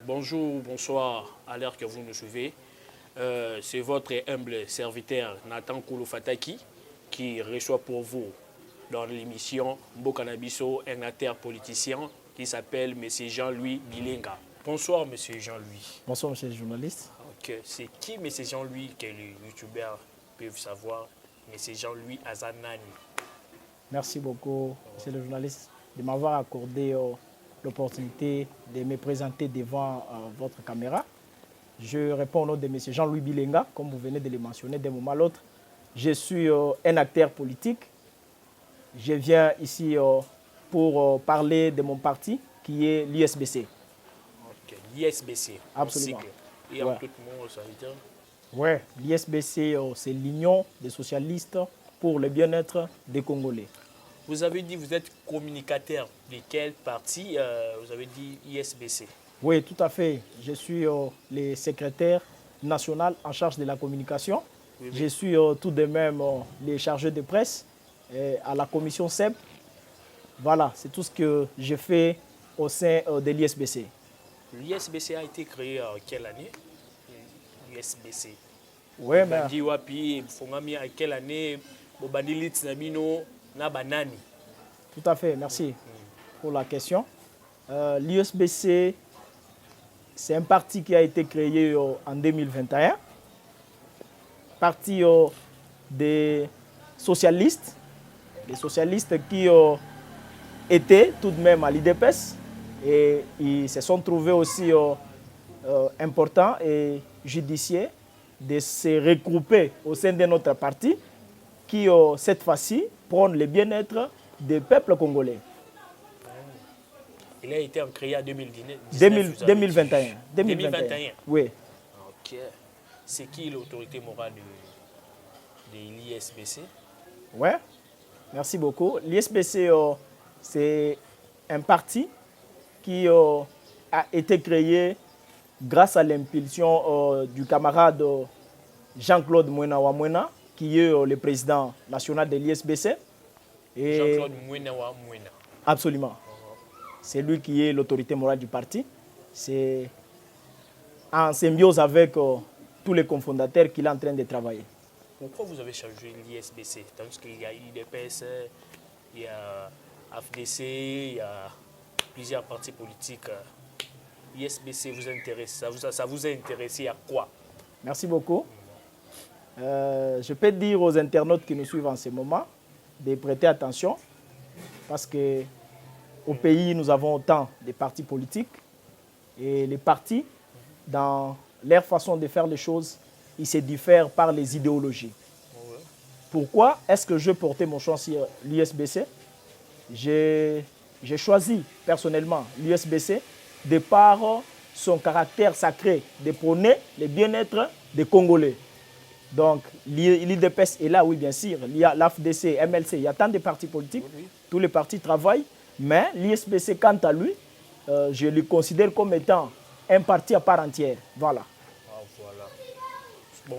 Bonjour, bonsoir à l'heure que vous nous suivez. C'est votre humble serviteur Nathan Kouloufataki qui reçoit pour vous dans l'émission Mbokanabiso, un acteur politicien qui s'appelle M. Jean-Louis Bilenga. Bonsoir M. Jean-Louis. Bonsoir M. le journaliste. Okay. C'est qui M. Jean-Louis que les youtubeurs peuvent savoir? M. Jean-Louis Azanani. Merci beaucoup M. le journaliste de m'avoir accordé l'opportunité de me présenter devant votre caméra. Je réponds au nom de M. Jean-Louis Bilenga, comme vous venez de le mentionner d'un moment à l'autre. Je suis un acteur politique. Je viens ici pour parler de mon parti, qui est l'ISBC. Okay. L'ISBC. Absolument. Et en tout le monde, ça veut dire? Oui, l'ISBC, c'est l'Union des socialistes pour le bien-être des Congolais. Vous avez dit que vous êtes communicateur de quel parti? Vous avez dit ISBC. Oui, tout à fait. Je suis le secrétaire national en charge de la communication. Oui, oui. Je suis tout de même le chargé de presse à la commission SEP. Voilà, c'est tout ce que je fais au sein de l'ISBC. L'ISBC a été créé en quelle année? L'ISBC. Oui, mais... À quelle année? Tout à fait, merci pour la question. L'ISBC, c'est un parti qui a été créé en 2021. Parti des socialistes qui étaient tout de même à l'IDPS et ils se sont trouvés aussi importants et judiciaires de se regrouper au sein de notre parti qui, cette fois-ci, prône le bien-être des peuples congolais. Il a été créé en 2021. 2021. Oui. Ok. C'est qui l'autorité morale de l'ISBC? Oui, merci beaucoup. L'ISBC, c'est un parti qui a été créé grâce à l'impulsion du camarade Jean-Claude Mwena Wamwena, qui est le président national de l'ISBC. Jean-Claude Mwena Wamwena. Absolument. C'est lui qui est l'autorité morale du parti. C'est en symbiose avec tous les cofondateurs qu'il est en train de travailler. Pourquoi vous avez changé l'ISBC? Tandis qu'il y a l'IDPS, il y a AFDC, il y a plusieurs partis politiques. L'ISBC vous intéresse, ça vous a intéressé à quoi? Merci beaucoup. Je peux dire aux internautes qui nous suivent en ce moment de prêter attention parce qu'au pays, nous avons autant de partis politiques et les partis, dans leur façon de faire les choses, ils se diffèrent par les idéologies. Ouais. Pourquoi est-ce que je portais mon choix sur l'ISBC? J'ai choisi personnellement l'ISBC de par son caractère sacré de prôner le bien-être des Congolais. Donc, l'IDPS est là, oui, bien sûr. Il y a l'AFDC, MLC, il y a tant de partis politiques. Oui. Tous les partis travaillent. Mais l'ISBC, quant à lui, je le considère comme étant un parti à part entière. Voilà. Ah, voilà. Bon,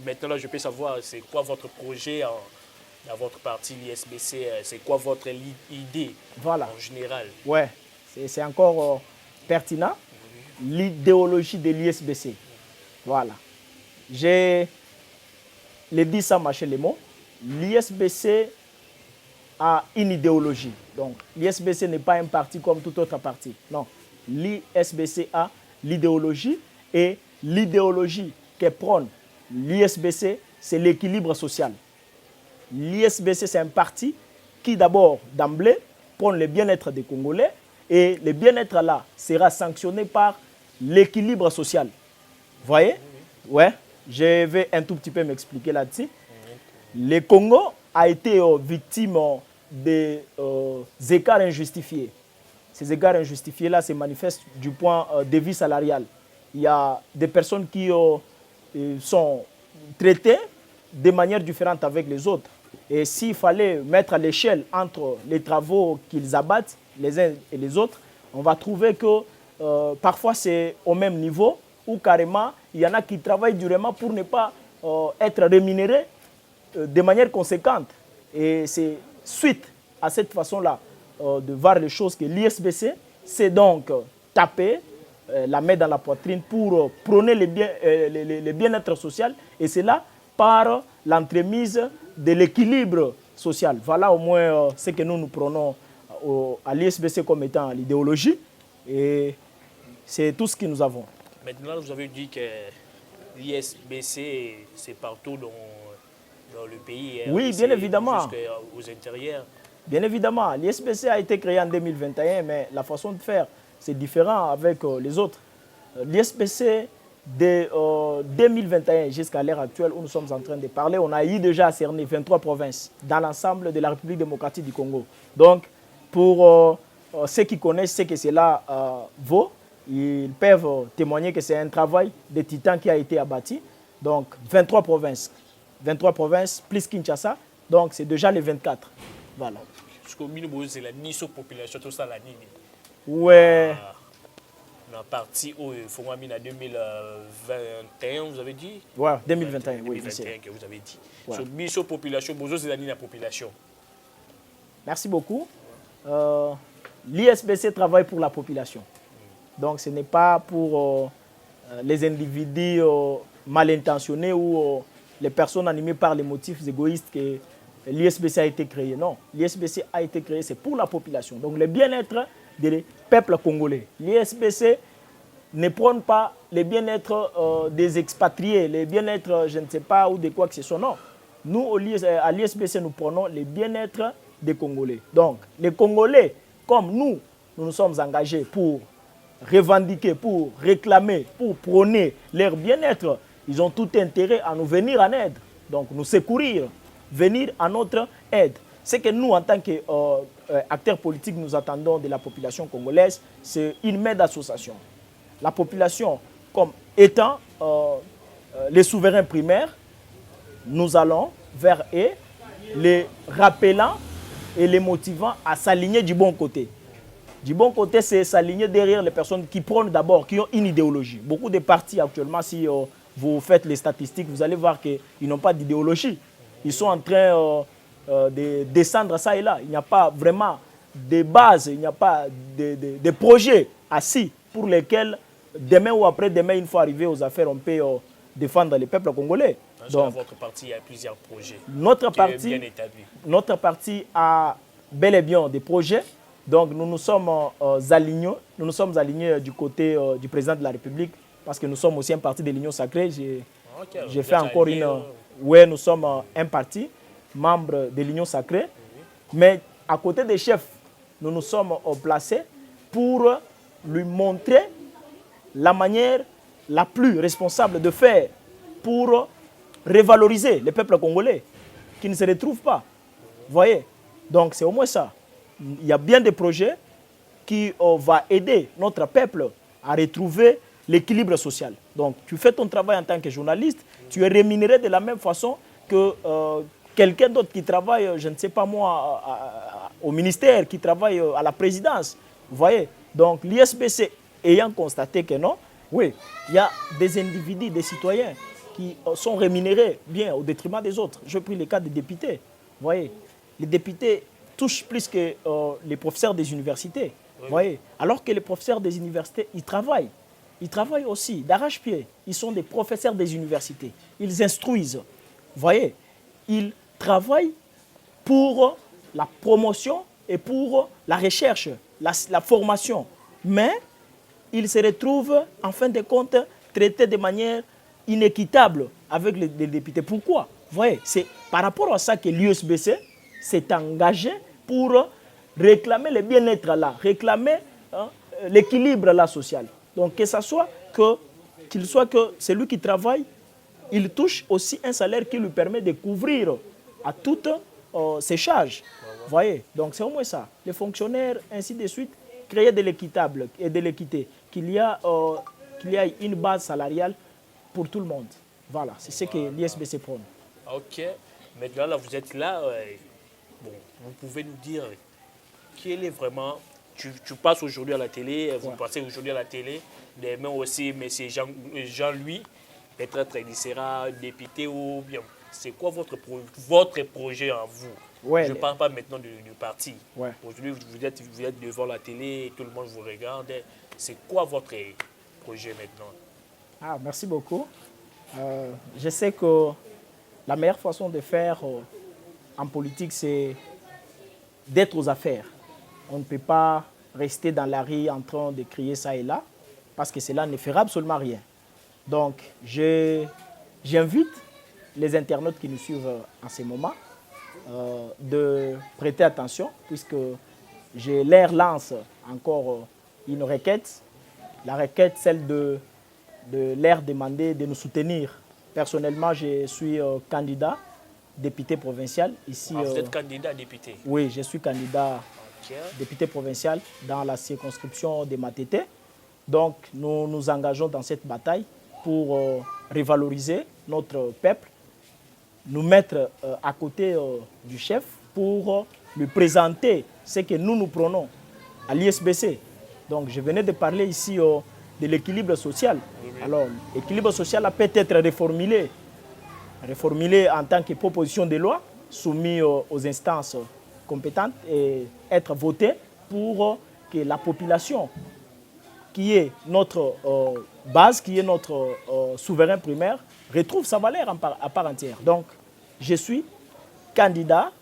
maintenant, je peux savoir, c'est quoi votre projet dans votre parti, l'ISBC? C'est quoi votre idée en général? Oui, c'est encore pertinent. L'idéologie de l'ISBC. Voilà. J'ai dit ça, mâcher les mots. L'ISBC a une idéologie. Donc, l'ISBC n'est pas un parti comme tout autre parti. Non. L'ISBC a l'idéologie et l'idéologie que prône l'ISBC, c'est l'équilibre social. L'ISBC, c'est un parti qui, d'abord, d'emblée, prône le bien-être des Congolais et le bien-être là sera sanctionné par l'équilibre social. Vous voyez? Ouais. Je vais un tout petit peu m'expliquer là-dessus. Le Congo a été victime des écarts injustifiés. Ces écarts injustifiés-là se manifestent du point de vue salarial. Il y a des personnes qui sont traitées de manière différente avec les autres. Et s'il fallait mettre à l'échelle entre les travaux qu'ils abattent, les uns et les autres, on va trouver que parfois c'est au même niveau, ou carrément, il y en a qui travaillent durement pour ne pas être rémunérés de manière conséquente. Et c'est suite à cette façon-là de voir les choses que l'ISBC s'est donc tapé la main dans la poitrine pour prôner le bien-être social, et cela par l'entremise de l'équilibre social. Voilà au moins ce que nous prenons à l'ISBC comme étant l'idéologie, et c'est tout ce que nous avons. Maintenant, vous avez dit que l'ISBC, c'est partout dans le pays. Oui, bien évidemment. Jusqu'aux intérieurs. Bien évidemment, l'ISBC a été créé en 2021, mais la façon de faire, c'est différent avec les autres. L'ISBC, de 2021 jusqu'à l'heure actuelle où nous sommes en train de parler, on a eu déjà à cerner 23 provinces dans l'ensemble de la République démocratique du Congo. Donc, pour ceux qui connaissent ce que cela vaut, ils peuvent témoigner que c'est un travail de titan qui a été abattu. Donc, 23 provinces. 23 provinces plus Kinshasa, donc c'est déjà les 24. Voilà. Parce que c'est la mission population, tout ça, la Nini. Ouais. On a parti au Fongwamina 2021, vous avez dit? Ouais, 2021, oui. 2021 que vous avez dit. Ouais. So, mission population, bonjour, c'est la population. Merci beaucoup. L'ISBC travaille pour la population. Donc ce n'est pas pour les individus mal intentionnés ou les personnes animées par les motifs égoïstes que l'ISBC a été créé. Non, l'ISBC a été créé, c'est pour la population. Donc le bien-être des peuples congolais. L'ISBC ne prône pas le bien-être des expatriés, le bien-être, je ne sais pas, ou de quoi que ce soit. Non. Nous, à l'ISBC, nous prenons le bien-être des Congolais. Donc, les Congolais, comme nous nous sommes engagés pour revendiquer, pour réclamer, pour prôner leur bien-être, ils ont tout intérêt à nous venir en aide. Donc, nous secourir, venir à notre aide. Ce que nous, en tant qu'acteurs politiques, nous attendons de la population congolaise, c'est une main d'association. La population, comme étant les souverains primaires, nous allons vers eux, les rappelant et les motivant à s'aligner du bon côté. Du bon côté, c'est s'aligner derrière les personnes qui prônent d'abord, qui ont une idéologie. Beaucoup de partis actuellement, si vous faites les statistiques, vous allez voir qu'ils n'ont pas d'idéologie. Ils sont en train de descendre ça et là. Il n'y a pas vraiment de base, il n'y a pas de projet assis pour lesquels demain ou après-demain, une fois arrivé aux affaires, on peut défendre les peuples congolais. Donc, votre parti, il y a plusieurs projets. Notre parti a bel et bien des projets. Donc nous nous sommes alignés du côté du président de la République parce que nous sommes aussi un parti de l'Union sacrée. J'ai fait encore une... Oui, nous sommes un parti, membre de l'Union sacrée. Mais à côté des chefs, nous nous sommes placés pour lui montrer la manière la plus responsable de faire pour revaloriser les peuples congolais qui ne se retrouvent pas. Vous voyez? Donc c'est au moins ça. Il y a bien des projets qui vont aider notre peuple à retrouver l'équilibre social. Donc, tu fais ton travail en tant que journaliste, tu es rémunéré de la même façon que quelqu'un d'autre qui travaille, je ne sais pas moi, au ministère, qui travaille à la présidence. Vous voyez? Donc, l'ISBC ayant constaté que non, oui, il y a des individus, des citoyens qui sont rémunérés bien au détriment des autres. Je pris le cas des députés. Vous voyez? Les députés touchent plus que les professeurs des universités. Oui. Voyez, alors que les professeurs des universités, ils travaillent. Ils travaillent aussi d'arrache-pied. Ils sont des professeurs des universités. Ils instruisent. Vous voyez, ils travaillent pour la promotion et pour la recherche, la formation. Mais ils se retrouvent, en fin de compte, traités de manière inéquitable avec les députés. Pourquoi? Vous voyez, c'est par rapport à ça que l'USBC s'est engagé pour réclamer le bien-être là, réclamer l'équilibre là social. Donc que ça soit qu'il soit que celui qui travaille, il touche aussi un salaire qui lui permet de couvrir à toutes ses charges. Vous voyez, donc c'est au moins ça. Les fonctionnaires, ainsi de suite, créer de l'équitable et de l'équité, qu'il y a une base salariale pour tout le monde. Voilà, c'est ce que l'ISBC prône. Ok, maintenant là vous êtes là. Bon, vous pouvez nous dire quel est vraiment... Tu passes aujourd'hui à la télé, vous passez aujourd'hui à la télé, demain aussi, M. Jean-Louis, peut-être il sera député ou bien... C'est quoi votre projet en vous? Je ne parle pas maintenant du parti. Aujourd'hui, vous êtes devant la télé, tout le monde vous regarde. C'est quoi votre projet maintenant? Ah, merci beaucoup. Je sais que la meilleure façon de faire en politique, c'est d'être aux affaires. On ne peut pas rester dans la rue en train de crier ça et là, parce que cela ne fera absolument rien. Donc, j'invite les internautes qui nous suivent en ce moment de prêter attention, puisque je leur lance encore une requête. La requête, celle de leur demander de nous soutenir. Personnellement, je suis candidat député provincial ici. Vous êtes candidat député? Oui, je suis candidat okay. député provincial dans la circonscription de Matete. Donc, nous nous engageons dans cette bataille pour revaloriser notre peuple, nous mettre à côté du chef pour lui présenter ce que nous prenons à l'ISBC. Donc, je venais de parler ici de l'équilibre social. Oui. Alors, l'équilibre social peut être réformulé en tant que proposition de loi soumise aux instances compétentes et être voté pour que la population, qui est notre base, qui est notre souverain primaire, retrouve sa valeur à part entière. Donc, je suis candidat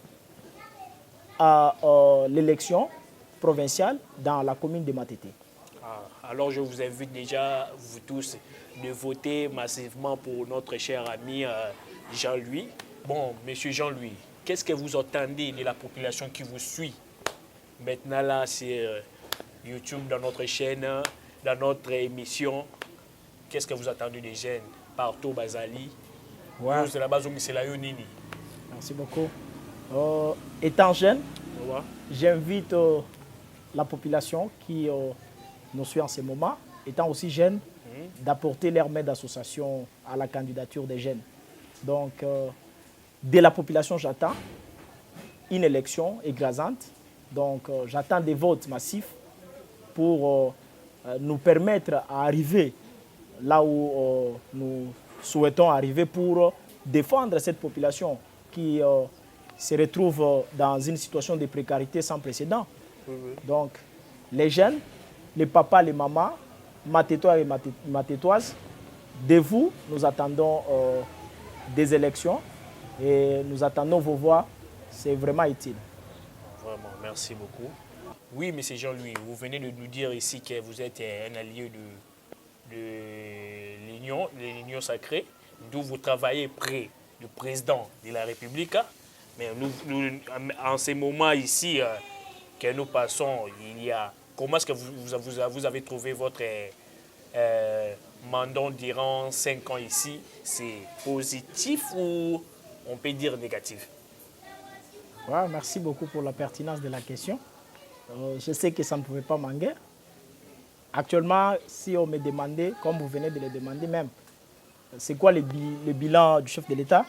à l'élection provinciale dans la commune de Matete. Alors, je vous invite déjà, vous tous, de voter massivement pour notre cher ami Jean-Louis. Bon, monsieur Jean-Louis, qu'est-ce que vous attendez de la population qui vous suit? Maintenant, là, c'est YouTube dans notre chaîne, dans notre émission. Qu'est-ce que vous attendez des jeunes partout, Bazali? Ouais. C'est la base où c'est la Yonini. Merci beaucoup. Étant jeune, ouais, j'invite la population qui nous suit en ce moment, étant aussi jeune, d'apporter leur main d'association à la candidature des jeunes. Donc, de la population, j'attends une élection écrasante. Donc, j'attends des votes massifs pour nous permettre d'arriver là où nous souhaitons arriver pour défendre cette population qui se retrouve dans une situation de précarité sans précédent. Oui. Donc, les jeunes, les papas, les mamans, matétois et matétoises, de vous, nous attendons des élections et nous attendons vos voix. C'est vraiment utile. Vraiment, merci beaucoup. Oui, M. Jean-Louis, vous venez de nous dire ici que vous êtes un allié de l'Union sacrée, d'où vous travaillez près du président de la République. Mais nous en ces moments ici que nous passons, il y a... Comment est-ce que vous avez trouvé votre mandat durant 5 ans ici? C'est positif ou on peut dire négatif? Ouais, merci beaucoup pour la pertinence de la question. Je sais que ça ne pouvait pas manquer. Actuellement, si on me demandait, comme vous venez de le demander même, c'est quoi le bilan du chef de l'État,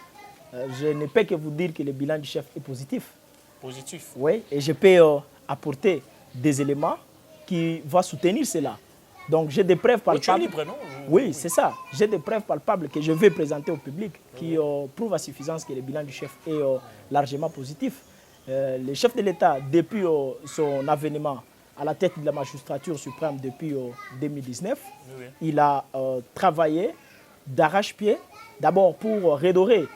je ne peux que vous dire que le bilan du chef est positif. Positif? Oui, et je peux apporter des éléments qui vont soutenir cela. Donc, j'ai des preuves palpables. Libre, non? Oui, c'est ça. J'ai des preuves palpables que je vais présenter au public qui prouvent à suffisance que le bilan du chef est largement positif. Le chef de l'État, depuis son avènement à la tête de la magistrature suprême depuis 2019, il a travaillé d'arrache-pied, d'abord pour redorer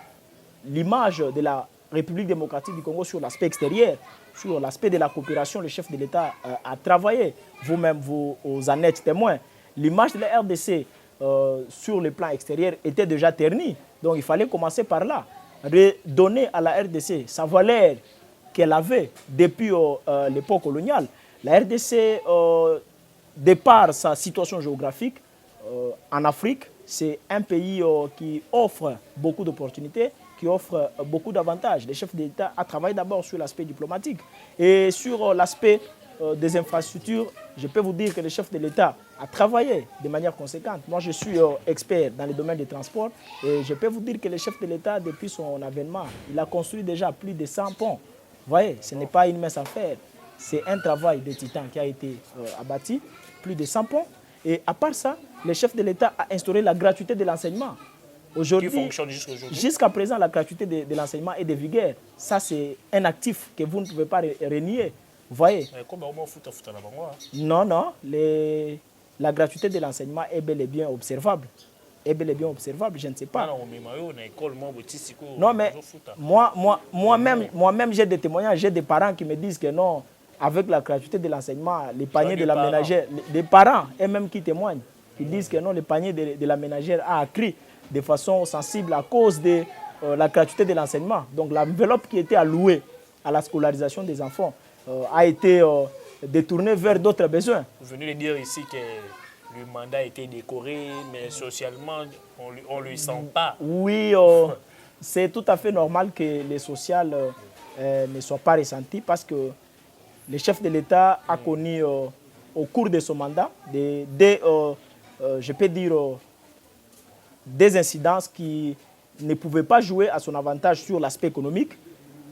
l'image de la République démocratique du Congo sur l'aspect extérieur, sur l'aspect de la coopération. Le chef de l'État a travaillé, vous-même, vous en êtes témoins. L'image de la RDC sur le plan extérieur était déjà ternie. Donc il fallait commencer par là. Redonner à la RDC sa valeur qu'elle avait depuis l'époque coloniale. La RDC, de par sa situation géographique en Afrique, c'est un pays qui offre beaucoup d'opportunités, qui offre beaucoup d'avantages. Le chef d'État a travaillé d'abord sur l'aspect diplomatique et sur l'aspect des infrastructures. Je peux vous dire que le chef de l'État a travaillé de manière conséquente. Moi, je suis expert dans le domaine des transports et je peux vous dire que le chef de l'État, depuis son avènement, il a construit déjà plus de 100 ponts. Vous voyez, ce n'est pas une mince affaire. C'est un travail de titan qui a été abattu, plus de 100 ponts. Et à part ça, le chef de l'État a instauré la gratuité de l'enseignement. Aujourd'hui, qui fonctionne jusqu'à présent, la gratuité de l'enseignement est de vigueur. Ça, c'est un actif que vous ne pouvez pas renier. Vous voyez? Non, non. la gratuité de l'enseignement est bel et bien observable. Est bel et bien observable, je ne sais pas. Non, mais moi-même j'ai des témoignages, j'ai des parents qui me disent que non, avec la gratuité de l'enseignement, les paniers de la ménagère, des parents eux-mêmes qui témoignent, qui disent que non, le panier de la ménagère a accru de façon sensible à cause de la gratuité de l'enseignement. Donc l'enveloppe qui était allouée à la scolarisation des enfants a été détournée vers d'autres besoins. Vous venez de dire ici que le mandat a été décoré, mais socialement, on ne le sent pas. Oui, c'est tout à fait normal que les sociales ne soient pas ressenties parce que le chef de l'État a connu au cours de son mandat je peux dire, des incidences qui ne pouvaient pas jouer à son avantage sur l'aspect économique.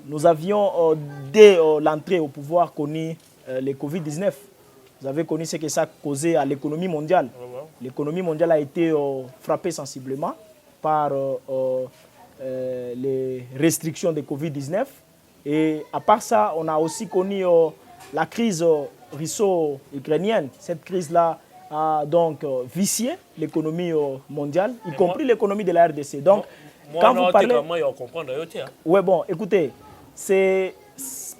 Nous avions, dès l'entrée au pouvoir, connu le Covid-19. Vous avez connu ce que ça a causé à l'économie mondiale. L'économie mondiale a été frappée sensiblement par les restrictions de Covid-19. Et à part ça, on a aussi connu la crise russo-ukrainienne. Cette crise-là a donc vicié l'économie mondiale, y compris l'économie de la RDC. Donc, quand vous parlez... Oui, bon, écoutez, c'est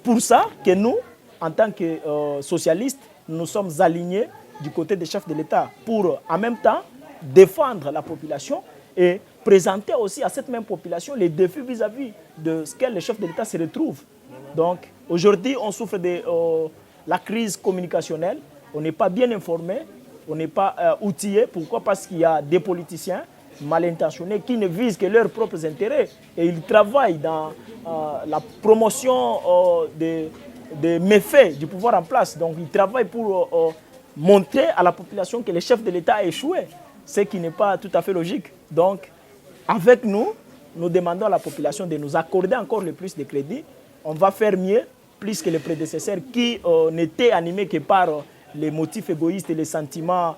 pour ça que nous, en tant que socialistes, nous sommes alignés du côté des chefs de l'État pour, en même temps, défendre la population et présenter aussi à cette même population les défis vis-à-vis de ce que les chefs de l'État se retrouvent. Donc, aujourd'hui, on souffre de la crise communicationnelle, on n'est pas bien informé, on n'est pas outillé. Pourquoi? Parce qu'il y a des politiciens mal intentionnés qui ne visent que leurs propres intérêts et ils travaillent dans la promotion des méfaits du pouvoir en place. Donc ils travaillent pour montrer à la population que le chef de l'État a échoué, ce qui n'est pas tout à fait logique. Donc avec nous, nous demandons à la population de nous accorder encore le plus de crédit. On va faire mieux, plus que les prédécesseurs qui n'étaient animés que par les motifs égoïstes et les sentiments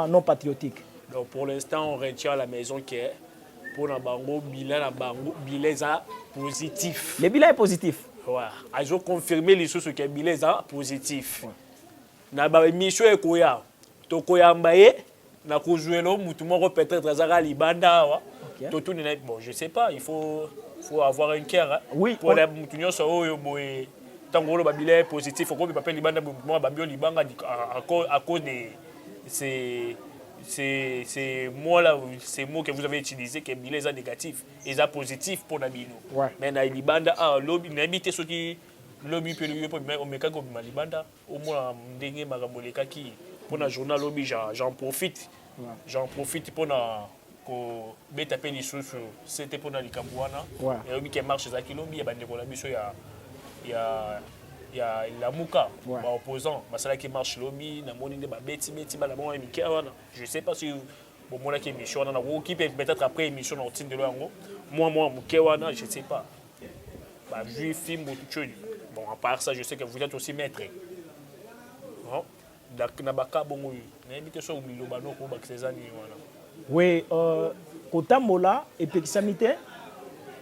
non patriotiques. Donc pour l'instant, on retient à la maison que pour le bilan positif. Le bilan est positif. Ouais. Ils ont confirmé les choses que le bilan est positif. Na ba mission ekoya. To koya mbaye na kuzuelo mutu moko peut-être azaka libanda wa. To ne bon, je sais pas, il faut avoir un cœur. Hein. Oui. Pour la mutu nyoso oyo boye tangolo ba bilan positif, faut que papel libanda mo ba bio libanga à cause de ces mots-là, ces mots que vous avez utilisés, que bilan est négatif, et ça positif pour Nabino. Ouais. Mais na libanda lobby n'habite ceux qui lobby peut le on me kako libanda au moins ndenge makamboleka qui pour na journal lobby j'en profite. Ouais. J'en profite pour na ko beta pe les choses c'était pour na likambwana. Ouais. Et lobby qui marche za kilombi ya bande ko la biso il y a la Mouka, ouais. Opposant, masala qui marche lobby, na moni de ba beti ba la bon émission wana. Je sais pas si bon moi qui émission na qui peut-être après émission na otine de lango. Moi Mouké wana, je sais pas. Bah juif film ou tout chose. Bon à part ça, je sais que vous êtes aussi maître. Bon, na baka bongo. Na invité so bilobano ko ba Césani wana. Oui, kotambola et pekisamite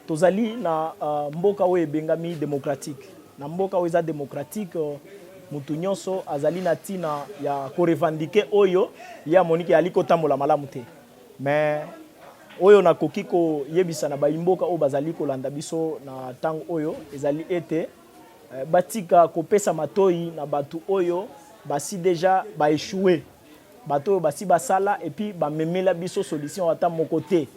tozali na mboka oyo ebengami démocratique. Na mboka oyo eza démocratique mutu nyonso azali na tina ya ko revendiquer oyo ya moniki ali kotambola malamu te. Mais oyo nakoki ko yebisa na baimboka oyo bazali kolanda biso na tango oyo ezali ete batika kopesa matoi na batu oyo basi déjà ba échoué. Batu oyo basi basala et puis ba memela biso solution ata moko te.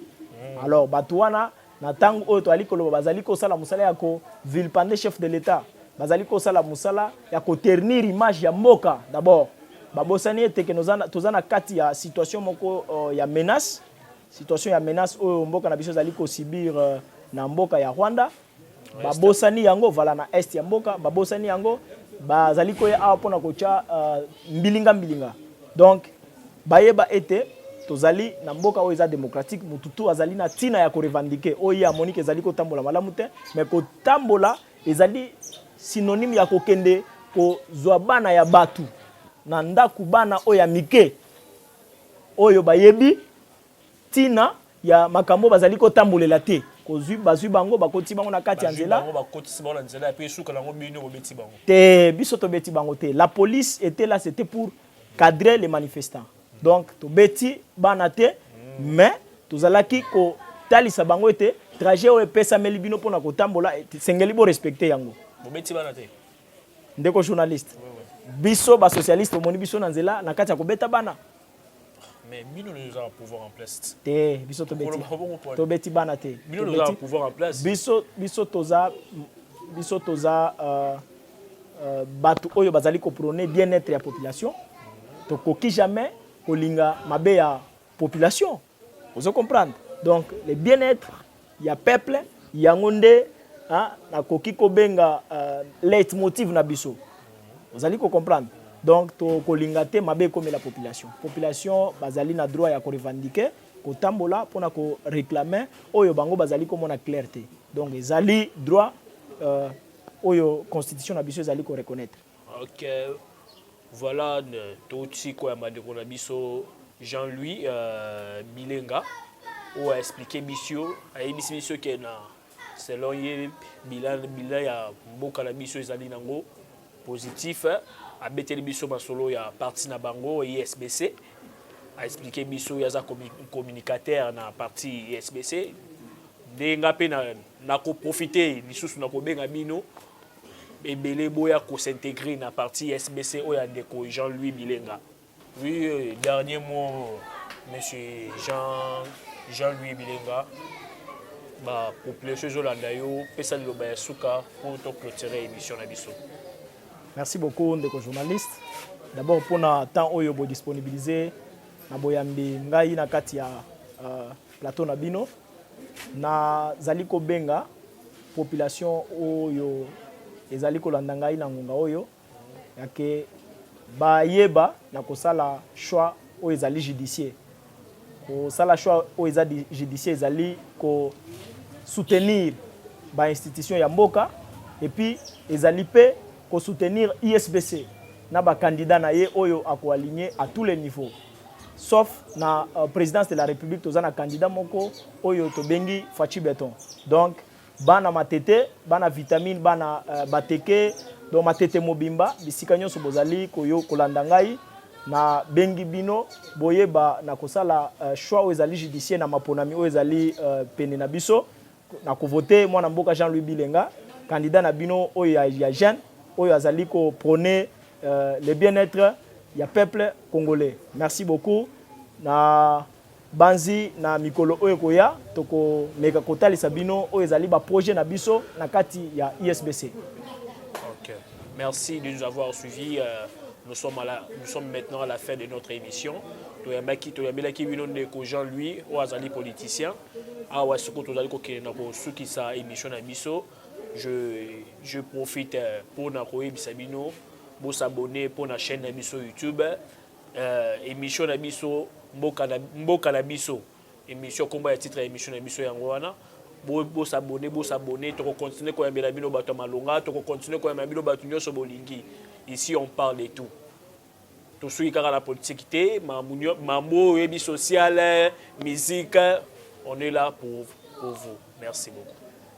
Alors batu wana na tango oyo to ali koloba bazali ko sala musala ya ko vilpande chef de l'État. Bazali ko sala musala ya ko ternir image ya mboka d'abord. Babosani ete ke tozana kati ya situation moko ya menace. Situation ya menace oyo mboka na biso zali ko subir na mboka ya Rwanda. Babosani yango vala na est ya mboka, babosani yango bazali ko ya pona ko cha mbilinga. Donc bayeba ete tozali na mboka oyo eza démocratique mututu azali na tina ya ko revendiquer oyo ya Monique ezali ko tambola malamu te mais ko tambola ezali synonyme ya kokende ko zwa bana ya batu na ndaku bana oyo ya mike oyo bayebi tina ya makambo bazali ko tambolela te kozwi bazwi bango bakoti bango na kati ya nzela bakoti bango na nzela pe suka lango bino bobeti bango te biso to beti bango te. La police était là, c'était pour cadrer les manifestants. Donc, to beti banate, mais tous alaki ko talisa bango ete trajet o pesa melibino pona ko tambola sengeli bo respecter yango. Bo beti banate. Ndeko journaliste. Biso ba socialiste moni biso na nzela na kati ya ko beta bana. Mais bino nous avons pouvoir en place. Te biso to beti. To beti banate. Bino nous avons pouvoir en place. Biso toza batu oyo bazali ko prôner bien-être ya population. To koki jamais kolinga mabe ya population. Vous comprenez? Donc, le bien-être, il y a peuple, il y a monde, na koki kobenga leitmotiv na biso. Vous allez comprendre. Donc, to kolingate mabe comme la population. Population bazali na droit ya ko revendiquer, ko tambola pona ko réclamer oyo bango bazali ko mona clarté. Donc, ezali droit oyo constitution na biso ezali ko reconnaître. OK. Voilà tout si quoi mandeko na biso Jean-Louis Bilenga ou a expliqué Bissio a émission qui est selon ye bilan ya mboka na biso ezali nango positif a beteli biso masolo ya parti na bango ISBC a expliqué biso ya za communicateur na parti ISBC denga pe na ko profiter lisusu na ko benga bino ebele boya ko s'intégrer na parti ISBC o ya ndeko Jean-Louis Bilenga. Oui, dernier mot, monsieur Jean-Louis Bilenga. Bah, population Zolanda yo, pesa de l'obaya souka pour clôturer l'émission na biso. Merci beaucoup, ndeko journaliste. D'abord pour na temps oyo bo disponibiliser na boyambi ngai na kati ya plateau na bino na zaliko benga population oyo ezali kolanda ngai na ngonga oyo yake ba yeba na kosala choix oyo ezali judiciaire. Ko sala choix oyo ezali judiciaire ezali ko soutenir ba institution ya mboka et puis ezali pe ko soutenir ISBC na ba candidat na ye oyo ako aligné à tous les niveaux. Sauf na présidence de la République tozana candidat moko oyo to bengi Fachi Beton. Donc bana matete, bana vitamine, bana bateke, donc matete mobimba, bisika nyonso bozali koyo kolanda ngai na bengi bino boyeba na kosala choix oyo ezali judiciaire na maponami oyo ezali pene na biso na ko voter mwana mboka Jean-Louis Bilenga, candidat na bino oyo ya jeune oyo azali ko prôner le bien-être ya peuple congolais. Merci beaucoup. Na banzi na mikolo oyo koya toko meka kotalisa bino oyo ezali ba projet na biso na kati ya ISBC. OK. Merci de nous avoir suivis. Nous sommes maintenant à la fin de notre émission. Toyambaki bino ndeko Jean-Louis o azali politicien. Awa soko tozali ko kena ko suki sa émission na biso. Je profite pour na koyebisa bino bo s'abonner pour na chaîne na biso YouTube. Émission na biso mboka na biso. Émission komba ya titre émission na biso yango wana. Bo s'abonner, to continuer ko yambela bino bato malonga, to continuer ko yambela bino bato nyoso bolingi. Ici on parle de tout. Tout ce qui est la politique, mambo, social, musique, on est là pour vous. Merci beaucoup.